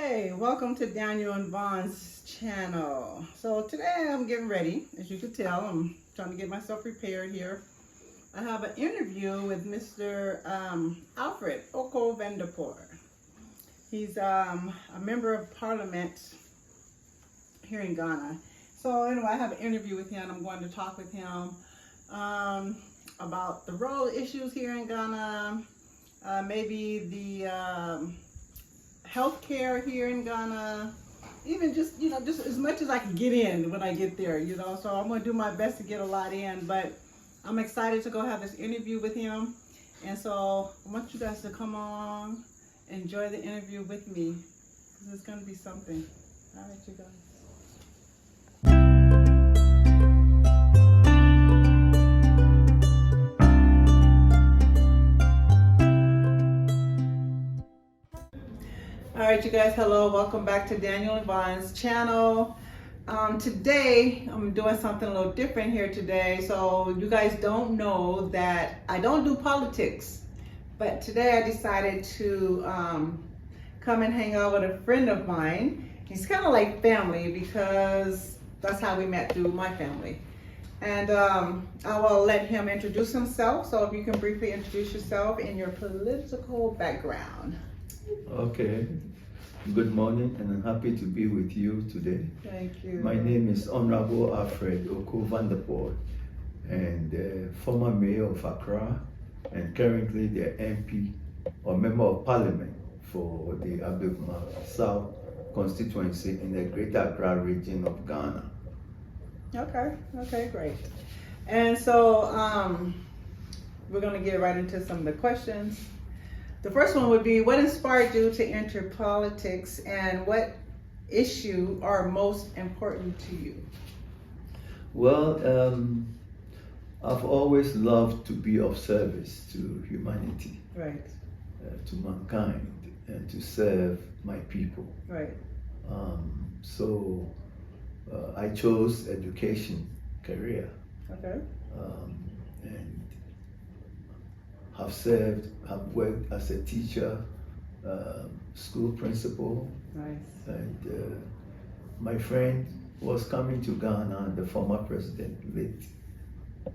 Hey, welcome to Daniel and Vaughn's channel. So today I'm getting ready. As you can tell, I'm trying to get myself prepared here. I have an interview with Mr. Alfred Oko Vanderpuije. He's a member of parliament here in Ghana. So anyway, I have an interview with him. I'm going to talk with him about the road issues here in Ghana, maybe the healthcare here in Ghana, even just as much as I can get in when I get there, so I'm going to do my best to get a lot in, but I'm excited to go have this interview with him. And so I want you guys to come on, enjoy the interview with me, because it's going to be something. All right, you guys. All right, you guys, hello, welcome back to Daniel and Vaughn's channel. Today, I'm doing something a little different here today. So you guys don't know that I don't do politics, but today I decided to come and hang out with a friend of mine. He's kind of like family because that's how we met, through my family. And I will let him introduce himself. So if you can briefly introduce yourself and your political background. Okay. Good morning, and I'm happy to be with you today. Thank you. My name is Honorable Alfred Oko Vanderpuije, and former mayor of Accra, and currently the MP or member of parliament for the Abegma South constituency in the Greater Accra region of Ghana. Okay, great. And so we're going to get right into some of the questions. The first one would be, what inspired you to enter politics, and what issue are most important to you? Well, I've always loved to be of service to humanity, Right. To mankind, and to serve my people. Right. So I chose education career, Okay. and have worked as a teacher, school principal, Nice. and my friend was coming to Ghana, the former president, late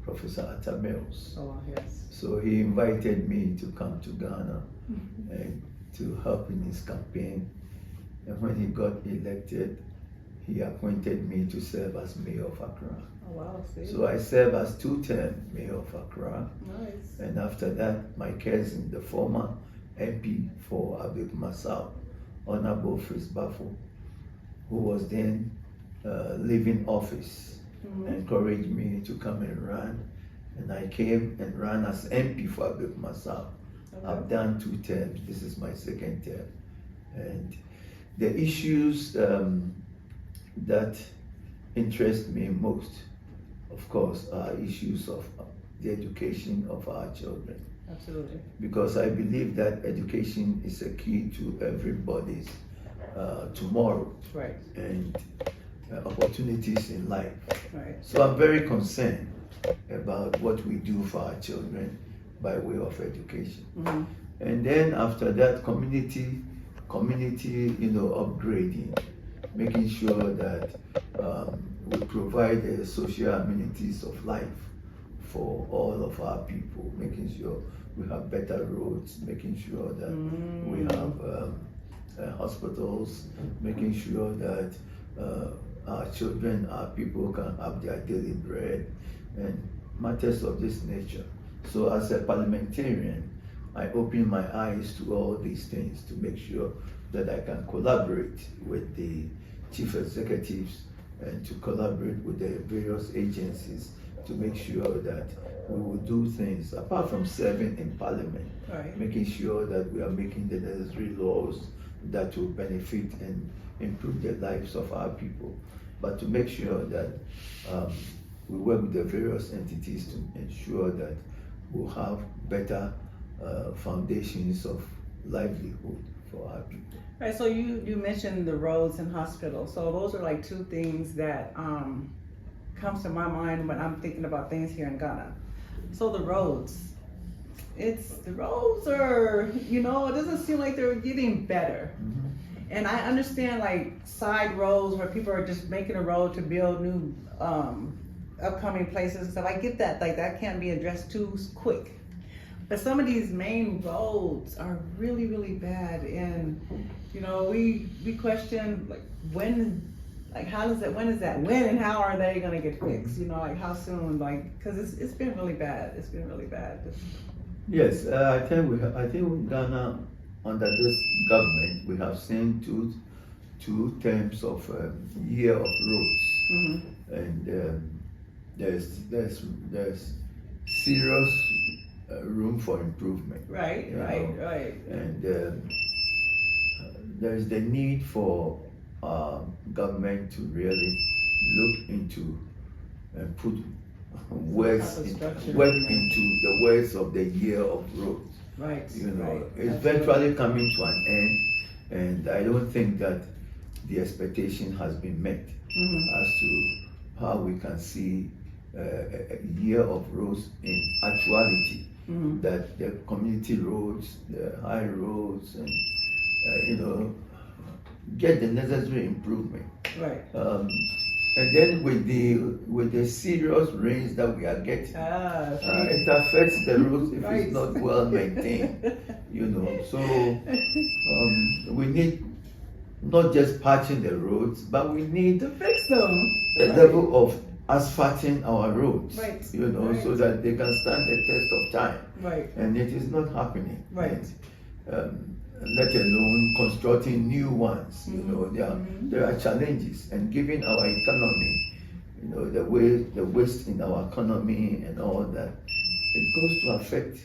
Professor Atta Mills. Oh, yes. So he invited me to come to Ghana and to help in his campaign. And when he got elected, he appointed me to serve as mayor of Accra. Oh, wow. See? So I served as two-term mayor of Accra. Nice. And after that, my cousin, the former MP for Abegma South, Honorable Fritz Bafo, who was then leaving office, encouraged me to come and run. And I came and ran as MP for Abegma South. Okay. I've done 2 terms. This is my 2nd term. And the issues that interest me most, of course, are issues of the education of our children. Absolutely. Because I believe that education is a key to everybody's tomorrow. Right. And opportunities in life. Right. So I'm very concerned about what we do for our children by way of education. And then after that, community, upgrading, making sure that we provide the social amenities of life for all of our people, making sure we have better roads, making sure that we have hospitals, making sure that our children, our people can have their daily bread, and matters of this nature. So as a parliamentarian, I open my eyes to all these things to make sure that I can collaborate with the chief executives and to collaborate with the various agencies to make sure that we will do things apart from serving in parliament, Right. making sure that we are making the necessary laws that will benefit and improve the lives of our people, but to make sure that we work with the various entities to ensure that we'll have better foundations of livelihood for our people. Right, so you mentioned the roads and hospitals. So those are like 2 things that comes to my mind when I'm thinking about things here in Ghana. So the roads are, it doesn't seem like they're getting better. And I understand like side roads where people are just making a road to build new upcoming places and stuff. I get that, like that can't be addressed too quick. But some of these main roads are really, really bad, and you know, we question like when, like when is that, when and how are they gonna get fixed? You know, like how soon, like because it's been really bad. It's been really bad. Yes, I think Ghana, under this government, we have seen two terms of year of roads, and there's serious room for improvement. Right, right. And there is the need for government to really look into and put work into the words of the year of roads. Right. You know, right. it's virtually coming to an end, and I don't think that the expectation has been met as to how we can see a year of roads in actuality. That the community roads, the high roads, and you know, get the necessary improvement. Right. And then with the serious rains that we are getting, it affects the roads if it's not well maintained. You know, so we need not just patching the roads, but we need to fix them. A level of asphalting our roads, you know, right. so that they can stand the test of time. Right. And it is not happening. Right. And, let alone constructing new ones. You know, there are challenges, and given our economy, you know, the waste in our economy and all that, it goes to affect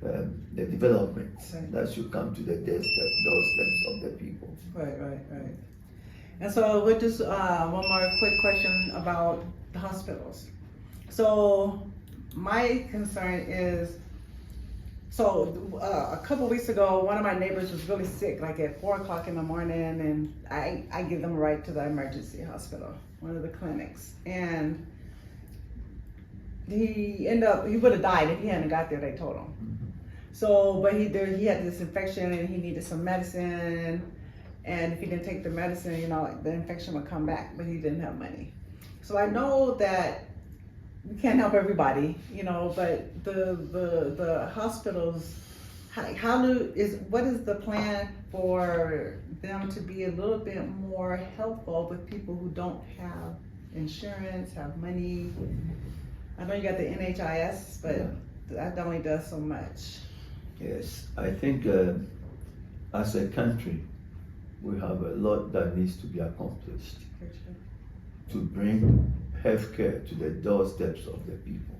the development that should come to the doorsteps of the people. Right. And so we're just one more quick question about the hospitals. So my concern is, a couple weeks ago, one of my neighbors was really sick, like at 4 o'clock in the morning, and I give them right to the emergency hospital, one of the clinics, and he would have died if he hadn't got there, they told him. So, but he had this infection and he needed some medicine, and if he didn't take the medicine, you know, like the infection would come back, but he didn't have money. So I know that we can't help everybody, you know, but the hospitals, what is the plan for them to be a little bit more helpful with people who don't have insurance, have money? I know you got the NHIS, but that only does so much. Yes, I think as a country, we have a lot that needs to be accomplished to bring healthcare to the doorsteps of the people.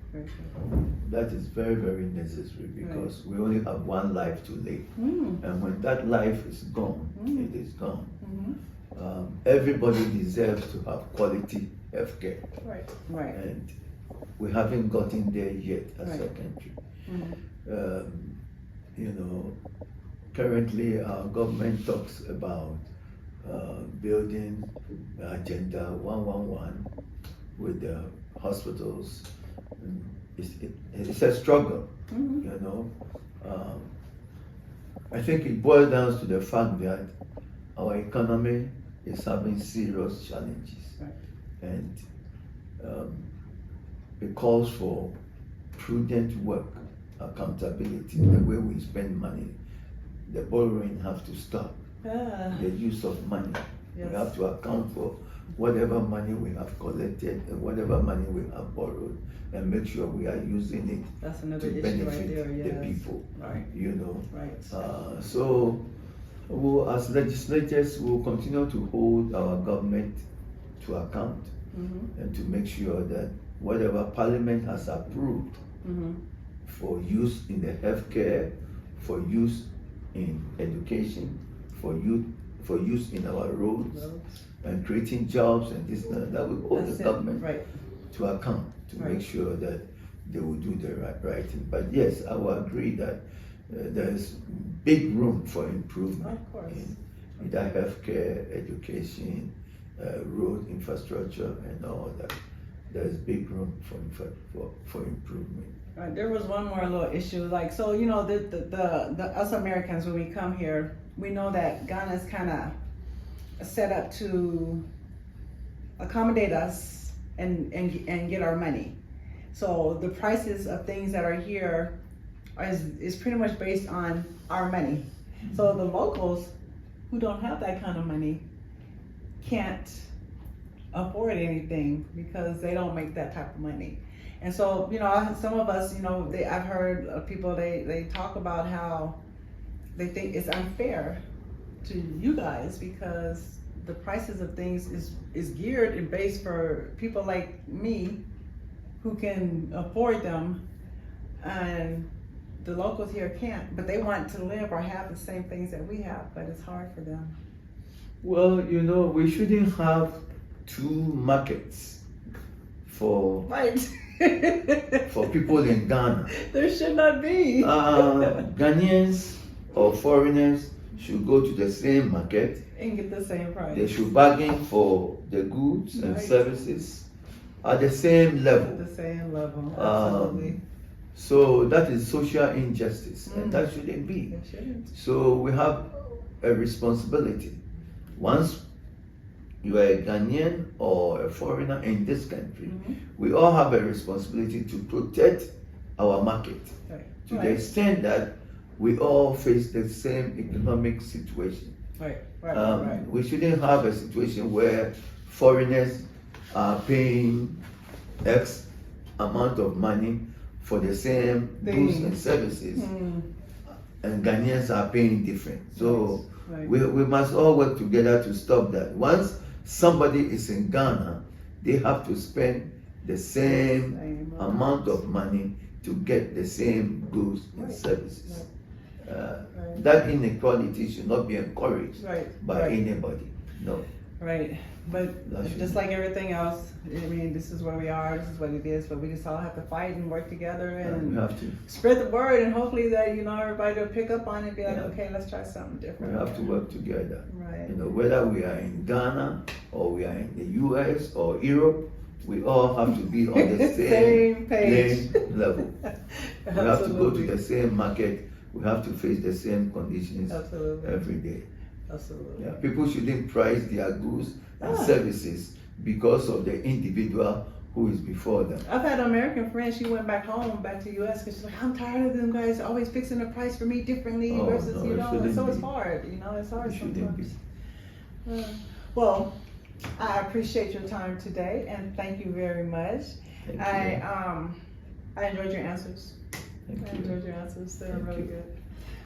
That is very, very necessary, because we only have one life to live. And when that life is gone, it is gone. Everybody deserves to have quality healthcare. Right. And we haven't gotten there yet as a country. You know, currently our government talks about building Agenda 111 with the hospitals. It's a struggle, you know. I think it boils down to the fact that our economy is having serious challenges, and it calls for prudent work, accountability, the way we spend money. The borrowing have to stop. The use of money. We have to account for whatever money we have collected and whatever money we have borrowed, and make sure we are using it to benefit the people. You know. So as legislators, we will continue to hold our government to account, and to make sure that whatever Parliament has approved for use in the healthcare, for use in education, for use in our roads, and creating jobs and this and that, we hold the government to account to make sure that they will do the right thing. But yes, I will agree that there's big room for improvement in either healthcare, education, road infrastructure, and all that. There's big room for improvement. There was one more little issue, like, so you know, the us Americans, when we come here, we know that Ghana is kind of set up to accommodate us and get our money. So the prices of things that are here is pretty much based on our money. So the locals who don't have that kind of money can't afford anything because they don't make that type of money. And so, you know, some of us, you know, I've heard of people, they talk about how they think it's unfair to you guys because the prices of things is geared and based for people like me who can afford them, and the locals here can't, but they want to live or have the same things that we have, but it's hard for them. Well, you know, we shouldn't have two markets for Right. for people in Ghana. There should not be. Ghanaians or foreigners should go to the same market. And get the same price. They should bargain for the goods and Right. services at the same level. At the same level, absolutely. So that is social injustice, and that shouldn't be. It shouldn't. So we have a responsibility. Once you are a Ghanaian or a foreigner in this country, we all have a responsibility to protect our market Right. to the extent that we all face the same economic situation. Right. Right. We shouldn't have a situation where foreigners are paying X amount of money for the same goods and services, and Ghanaians are paying different. So Right. we must all work together to stop that. Once somebody is in Ghana, they have to spend the same amount of money to get the same goods and services. That inequality should not be encouraged by anybody. No. Right. But just like everything else, I mean, this is where we are, this is what it is, but we just all have to fight and work together and we have to. spread the word, and hopefully that, you know, everybody will pick up on it and be like, okay, let's try something We different. have to work together. Right. You know, whether we are in Ghana or we are in the US or Europe, we all have to be on the Same page. level. We have to go to the same market. We have to face the same conditions every day. Absolutely. Yeah, people shouldn't price their goods and services because of the individual who is before them. I've had an American friend, she went back home, back to US, because she's like, I'm tired of them guys always fixing the price for me differently versus, no, you it know, and so shouldn't it's be. hard, you know, it's hard It shouldn't be. sometimes. Well, I appreciate your time today, and thank you very much. Thank I enjoyed your answers. Thank I you. enjoyed your answers, they were Thank really you. good.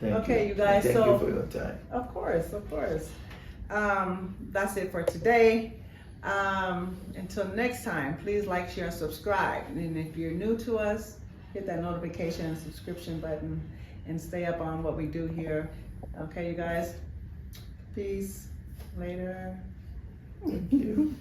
Thank Okay, you guys, Thank so- you for your time. Of course, of course. That's it for today. Until next time, please like, share, and subscribe. And if you're new to us, hit that notification and subscription button and stay up on what we do here. Okay, you guys? Peace. Later. Thank you.